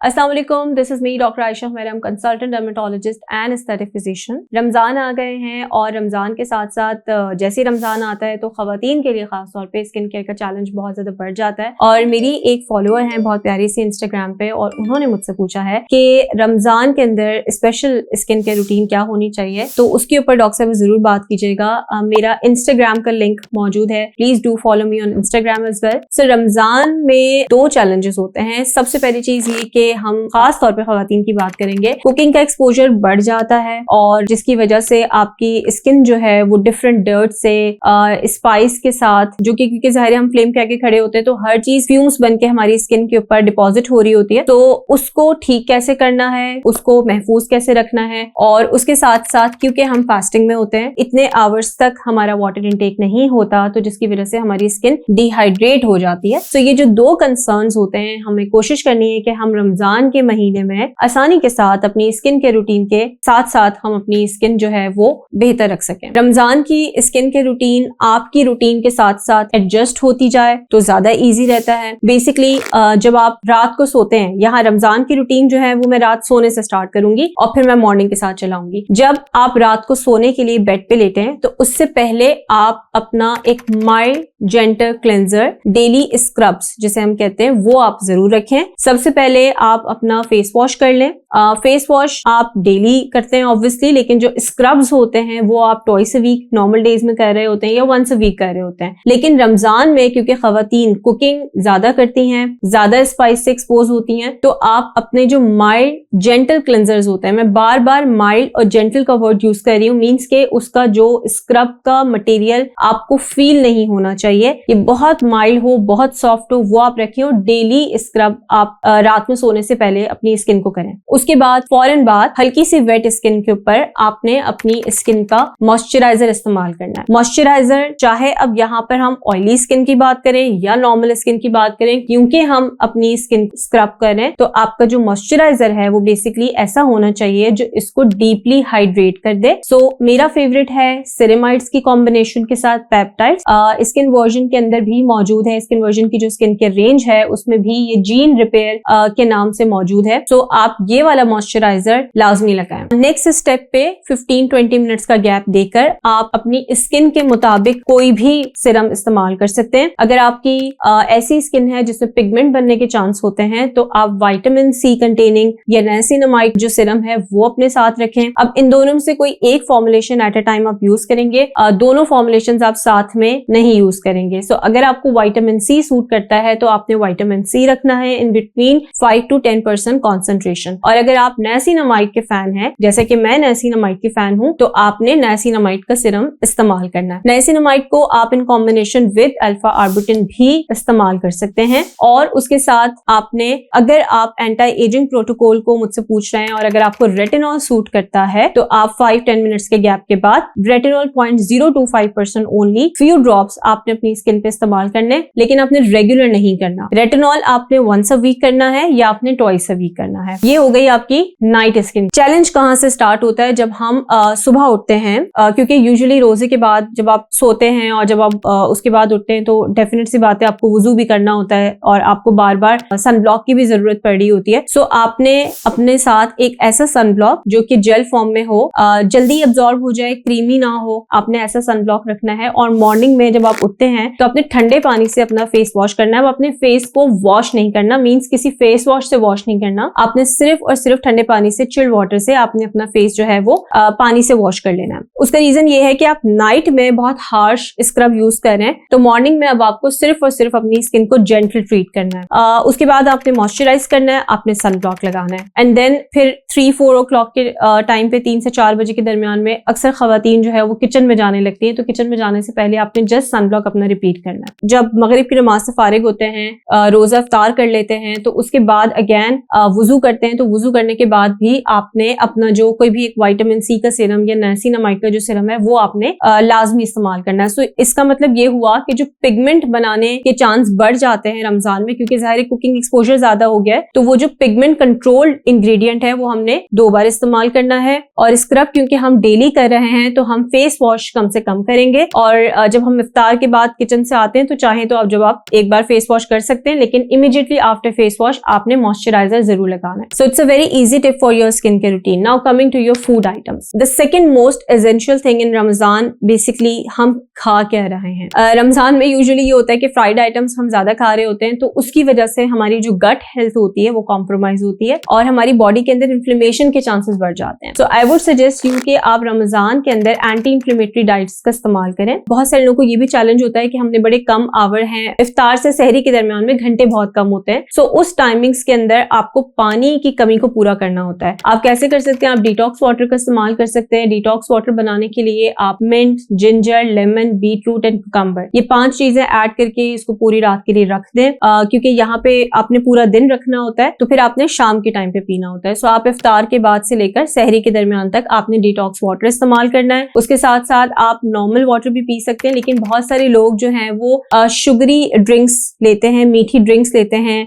अस्सलाम वालेकुम, this is me doctor Ayesha madam, consultant dermatologist and aesthetic physician. Ramzan आ गए हैं और रमज़ान के साथ साथ जैसे रमज़ान आता है तो ख़वातीन के लिए खास तौर पे स्किन केयर का चैलेंज बहुत ज़्यादा बढ़ जाता है। और मेरी एक फॉलोअर है बहुत प्यारी सी इंस्टाग्राम पे, और उन्होंने मुझसे पूछा है कि रमज़ान के अंदर स्पेशल स्किन केयर रूटीन क्या होनी चाहिए, तो उसके ऊपर डॉक्टर साहब ज़रूर बात कीजिएगा। मेरा इंस्टाग्राम का लिंक मौजूद है, please do follow me on Instagram as well. So Ramzan में 2 चैलेंजेस होते हैं। सबसे पहली चीज ये कि हम खास तौर पे खवातीन की बात करेंगे, कुकिंग का एक्सपोजर बढ़ जाता है और जिसकी वजह से आपकी स्किन जो है वो डिफरेंट डर्ट से स्पाइस के साथ, जो कि क्योंकि ज़ाहिर हम फ्लेम के आगे खड़े होते हैं तो हर चीज फ्यूम्स बन के हमारी स्किन के ऊपर डिपॉजिट हो रही होती है, तो उसको ठीक कैसे करना है, उसको महफूज कैसे रखना है। और उसके साथ साथ क्योंकि हम फास्टिंग में होते हैं, इतने आवर्स तक हमारा वाटर इनटेक नहीं होता, तो जिसकी वजह से हमारी स्किन डिहाइड्रेट हो जाती है। तो ये जो 2 कंसर्न्स होते हैं, हमें कोशिश करनी है कि हम रमजान के महीने में आसानी के साथ अपनी स्किन के रूटीन के साथ साथ हम अपनी स्किन जो है वो बेहतर रख सकें। रमजान की स्किन के रूटीन आपकी रूटीन के साथ साथ एडजस्ट होती जाए तो ज्यादा इजी रहता है। बेसिकली जब आप रात को सोते हैं, यहाँ रमजान की रूटीन जो है वो मैं रात सोने से स्टार्ट करूंगी और फिर मैं मॉर्निंग के साथ चलाऊंगी। जब आप रात को सोने के लिए बेड पे लेटे हैं तो उससे पहले आप अपना एक mild gentle cleanser, daily scrubs जिसे हम कहते हैं, वो आप जरूर रखें। सबसे पहले आप अपना फेस वॉश कर लें। फेस वॉश आप डेली करते हैं ऑब्वियसली, लेकिन जो स्क्रब्स होते हैं वो आप twice a week normal days में कर रहे होते हैं या वंस अ वीक कर रहे होते हैं। लेकिन रमजान में क्योंकि खवातीन कुकिंग ज्यादा करती हैं, ज्यादा स्पाइस से एक्सपोज होती हैं, तो आप अपने जो माइल्ड जेंटल क्लेंजर्स होते हैं, मैं बार बार माइल्ड और जेंटल का वर्ड यूज कर रही हूँ, मीन्स के उसका जो स्क्रब का मटेरियल आपको फील नहीं होना चाहिए, ये बहुत माइल्ड हो, बहुत सॉफ्ट हो, वो आप रखें। और डेली स्क्रब आप रात में सोने से पहले अपनी स्किन को करें। उसके बाद फौरन बाद हल्की सी वेट स्किन के ऊपर आपने अपनी स्किन का मॉइस्चराइजर इस्तेमाल करना है। मॉइस्चराइजर चाहे अब यहाँ पर हम ऑयली स्किन की बात करें या नॉर्मल स्किन की बात करें, क्योंकि हम अपनी स्किन स्क्रब करें तो आपका जो मॉइस्चराइजर है वो बेसिकली ऐसा होना चाहिए जो इसको डीपली हाइड्रेट कर दे। सो मेरा फेवरेट है सेरेमाइड्स की कॉम्बिनेशन के साथ पेप्टाइड्स। स्किन वर्जन के अंदर भी मौजूद है, स्किन वर्जन की जो स्किन केयर रेंज है उसमें भी ये जीन रिपेयर के नाम से मौजूद है। सो आप ये वाला मॉइस्चराइजर लाजमी लगाएं। नेक्स्ट स्टेप पे 15-20 मिनट्स का गैप देकर आप अपनी स्किन के मुताबिक कोई भी सिरम इस्तेमाल कर सकते हैं। अगर आपकी ऐसी स्किन है जिसमें पिगमेंट बनने के चांस होते हैं तो आप विटामिन सी कंटेनिंग या नाइसिनामाइड जो सिरम है वो अपने साथ रखें। अब इन दोनों में से कोई एक फॉर्मुलेशन एट अ टाइम आप यूज करेंगे, दोनों फॉर्मुलेशंस आप साथ में नहीं यूज करेंगे। सो अगर आपको विटामिन सी सूट करता है तो आपने विटामिन सी रखना है इन बिटवीन 5 to 10% कॉन्सेंट्रेशन। और अगर आप नाइसिनामाइड के फैन हैं, जैसे कि मैं नाइसिनामाइड की फैन हूं, तो आपने नाइसिनामाइड का सिरम इस्तेमाल करना है। नाइसिनामाइड को आप in combination with alpha arbutin भी इस्तेमाल कर सकते हैं। और उसके साथ आपने, अगर आप एंटी एजिंग प्रोटोकॉल को मुझसे पूछ रहे हैं और अगर आपको रेटिनॉल सूट करता है तो आप 5-10 मिनट्स के गैप के बाद रेटिनॉल 0.025% ओनली फ्यू ड्रॉप्स आपने अपनी स्किन पे इस्तेमाल करने, लेकिन आपने रेगुलर नहीं करना। रेटिनॉल आपने वंस अ वीक करना है या आपने ट्वाइस अ वीक करना है। ये हो गई आपकी नाइट स्किन। चैलेंज कहाँ से स्टार्ट होता है? जब हम सुबह उठते हैं, क्योंकि यूजुअली रोजे के बाद जब आप सोते हैं और जब आप उसके बाद उठते हैं तो डेफिनेट सी बात है आपको वुजू भी करना होता है और आपको बार बार सनब्लॉक की भी जरूरत पड़ रही होती है। सो आपने अपने साथ एक ऐसा सनब्लॉक जो कि जेल फॉर्म में हो, जल्दी एब्जॉर्ब हो जाए, क्रीमी ना हो, आपने ऐसा सनब्लॉक रखना है। और मॉर्निंग में जब आप उठते हैं तो अपने ठंडे पानी से अपना फेस वॉश करना है। अब अपने फेस को वॉश नहीं करना, मीन्स किसी फेस वॉश से वॉश नहीं करना, आपने सिर्फ और सिर्फ ठंडे पानी से, चिल्ड वाटर से आपने अपना फेस जो है वो पानी से वॉश कर लेना है। उसका रीजन ये है कि आप नाइट में बहुत हार्श स्क्रब यूज कर रहे हैं, तो मॉर्निंग में अब आपको सिर्फ और सिर्फ अपनी स्किन को जेंटल ट्रीट करना है। उसके बाद आपने मॉइस्चराइज करना है, आपने सनब्लॉक लगाना है, एंड देन फिर 3-4 o'clock के टाइम पे 3 से 4 बजे के दरमियान में अक्सर खवातीन जो है वो किचन में जाने लगती है, तो किचन में जाने से पहले आपने जस्ट सनब्लॉक अपना रिपीट करना है। जब मगरिब की नमाज से फारिग होते हैं, रोजा इफ्तार कर लेते हैं, तो उसके बाद अगेन वुजू करते हैं, तो वुजू करने के बाद भी आपने अपना जो कोई भी एक विटामिन सी का सिरम या नाइसिनामाइड का जो सिरम है वो आपने लाजमी इस्तेमाल करना है। सो इसका मतलब ये हुआ कि जो पिगमेंट बनाने के चांस बढ़ जाते हैं रमजान में, क्योंकि ज़ाहिर कुकिंग एक्सपोजर ज्यादा हो गया है, तो वो जो पिगमेंट कंट्रोल्ड इंग्रेडिएंट है वो हमने 2 बार इस्तेमाल करना है। और स्क्रब क्योंकि हम डेली कर रहे हैं तो हम फेस वॉश कम से कम करेंगे। और जब हम इफ्तार के बाद किचन से आते हैं तो चाहे तो अब जब आप एक बार फेस वॉश कर सकते हैं, लेकिन इमीडिएटली आफ्टर फेस वॉश आपने मॉइस्चराइजर जरूर लगाना है. So it's a very easy tip for your skin care routine. Now coming to your food items. The second most essential thing in Ramzan, basically हम खा क्या रहे हैं. रमजान में यूजुअली ये होता है कि फ्राइड आइटम्स हम ज्यादा खा रहे होते हैं, तो उसकी वजह से हमारी जो गट हेल्थ होती है वो कॉम्प्रोमाइज होती है और हमारी बॉडी के अंदर इन्फ्लेमेशन के चांसेस बढ़ जाते हैं. सो आई वुड सजेस्ट यू कि आप रमजान के अंदर एंटी इन्फ्लेमेटरी डाइट्स का इस्तेमाल करें. बहुत सारे लोगों को ये भी चैलेंज होता है कि हमने बड़े कम आवर हैं, इफ्तार से सहरी के दरमियान में घंटे बहुत कम होते हैं. सो उस टाइमिंग्स के अंदर आपको पानी की कमी को पूरा करना होता है. आप कैसे कर सकते हैं? आप डिटॉक्स वाटर का इस्तेमाल कर सकते हैं. डिटॉक्स वाटर बनाने के लिए आप mint, ginger, lemon, beetroot and cucumber, ये 5 चीजें ऐड करके इसको पूरी रात के लिए रख दें. क्योंकि यहाँ पे आपने पूरा दिन रखना होता है, तो फिर आपने शाम के टाइम पे पीना होता है. सो आप इफ्तार के बाद से लेकर सहरी के दरमियान तक आपने डिटॉक्स वाटर इस्तेमाल करना है. उसके साथ साथ आप नॉर्मल वाटर भी पी सकते हैं, लेकिन बहुत सारे लोग जो हैं वो शुगरी ड्रिंक्स लेते हैं, मीठी ड्रिंक्स लेते हैं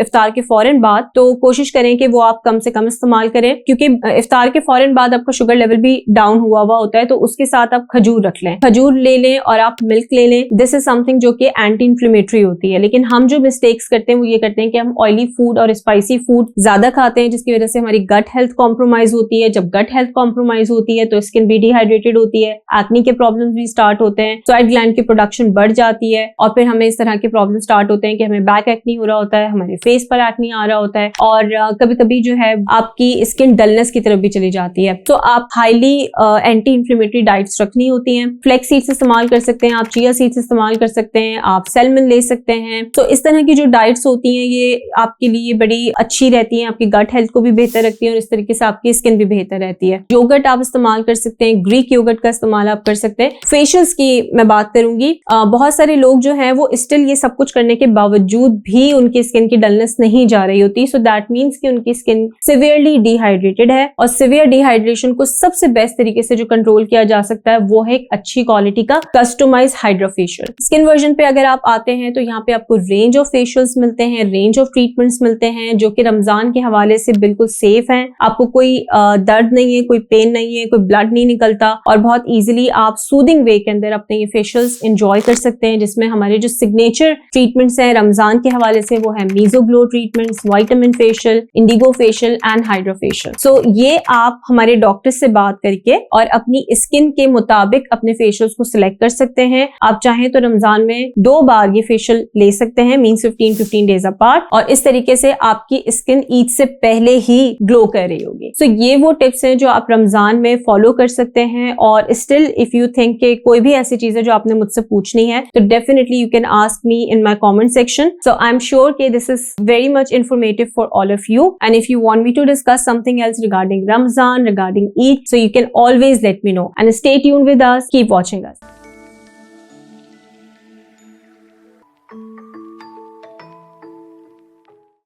इफ्तार के फौरन बाद. तो कोशिश करें कि वो आप कम से कम इस्तेमाल करें, क्योंकि इफ्तार के फौरन बाद आपका शुगर लेवल भी डाउन हुआ होता है. तो उसके साथ आप खजूर रख लें, खजूर ले लें और आप मिल्क ले लें. दिस इज समथिंग जो कि एंटी इन्फ्लेमेटरी होती है. लेकिन हम जो मिस्टेक्स करते हैं वो ये करते हैं कि हम ऑयली फूड और स्पाइसी फूड ज्यादा खाते हैं, जिसकी वजह से हमारी गट हेल्थ कॉम्प्रोमाइज होती है. जब गट हेल्थ कॉम्प्रोमाइज होती है तो स्किन भी डिहाइड्रेटेड होती है, एक्ने के प्रॉब्लम्स भी स्टार्ट होते हैं, स्वेट ग्लैंड की प्रोडक्शन बढ़ जाती है और फिर हमें इस तरह के प्रॉब्लम स्टार्ट होते हैं कि हमें बैक एक्ने हो रहा होता है, हमारे फेस पर एक्ने आ रहा होता है और कभी कभी जो है आपकी स्किन डलनेस की तरफ भी चली जाती है. तो आप हाईली एंटी इन्फ्लेमेटरी डाइट्स रखनी होती हैं. फ्लैक्स सीड्स इस्तेमाल कर सकते हैं, आप चिया सीड्स इस्तेमाल कर सकते हैं, आप सैल्मन ले सकते हैं. तो इस तरह की जो डाइट्स होती हैं ये आपके लिए बड़ी अच्छी रहती हैं, आपकी गट हेल्थ को भी बेहतर रखती हैं और इस तरीके से आपकी स्किन भी बेहतर रहती है. योगर्ट आप इस्तेमाल कर सकते हैं, ग्रीक योगर्ट का इस्तेमाल आप कर सकते हैं. फेशियल्स की मैं बात करूंगी. बहुत सारे लोग जो हैं वो स्टिल ये सब कुछ करने के बावजूद भी उनकी स्किन की डलनेस नहीं जा रही होती. सो दैट मीन्स कि उनकी स्किन सिवियरली डिहाइड्रेटेड है और सिवियर डिहाइड्रेशन को सबसे बेस्ट तरीके से जो कंट्रोल किया जा सकता है वो है एक अच्छी क्वालिटी का customise hydra facial. Skin version पे अगर आप आते हैं तो यहाँ पे आपको रेंज ऑफ फेशियल्स मिलते हैं, रेंज ऑफ ट्रीटमेंट्स मिलते हैं जो कि रमजान के हवाले से बिल्कुल सेफ हैं. आपको कोई दर्द नहीं है, कोई पेन नहीं है, कोई ब्लड नहीं निकलता और बहुत इजीली आप सूदिंग वे के अंदर अपने ये फेशियल्स एंजॉय कर सकते हैं. जिसमें हमारे जो सिग्नेचर ट्रीटमेंट्स हैं रमजान के हवाले से वो है meso glow treatments, vitamin facial, indigo facial and hydra facial. So ये आप हमारे डॉक्टर से बात करके और अपनी स्किन के मुताबिक अपने फेशियल्स को सिलेक्ट कर सकते हैं. आप चाहें तो रमजान में 2 बार ये फेशियल ले सकते हैं, मीन्स 15 डेज अपार्ट, और इस तरीके से आपकी स्किन ईद से पहले ही ग्लो कर रही होगी. सो ये वो टिप्स हैं जो आप रमजान में फॉलो कर सकते हैं. और स्टिल इफ यू थिंक कि कोई भी ऐसी चीज है जो आपने मुझसे पूछनी है तो definitely you can ask me in my comment section. So I am sure कि this is very much informative for all of you, and if you want me to discuss something else regarding Ramzan, regarding Eid, so you can always let me know, and stay tuned with us, keep watching us.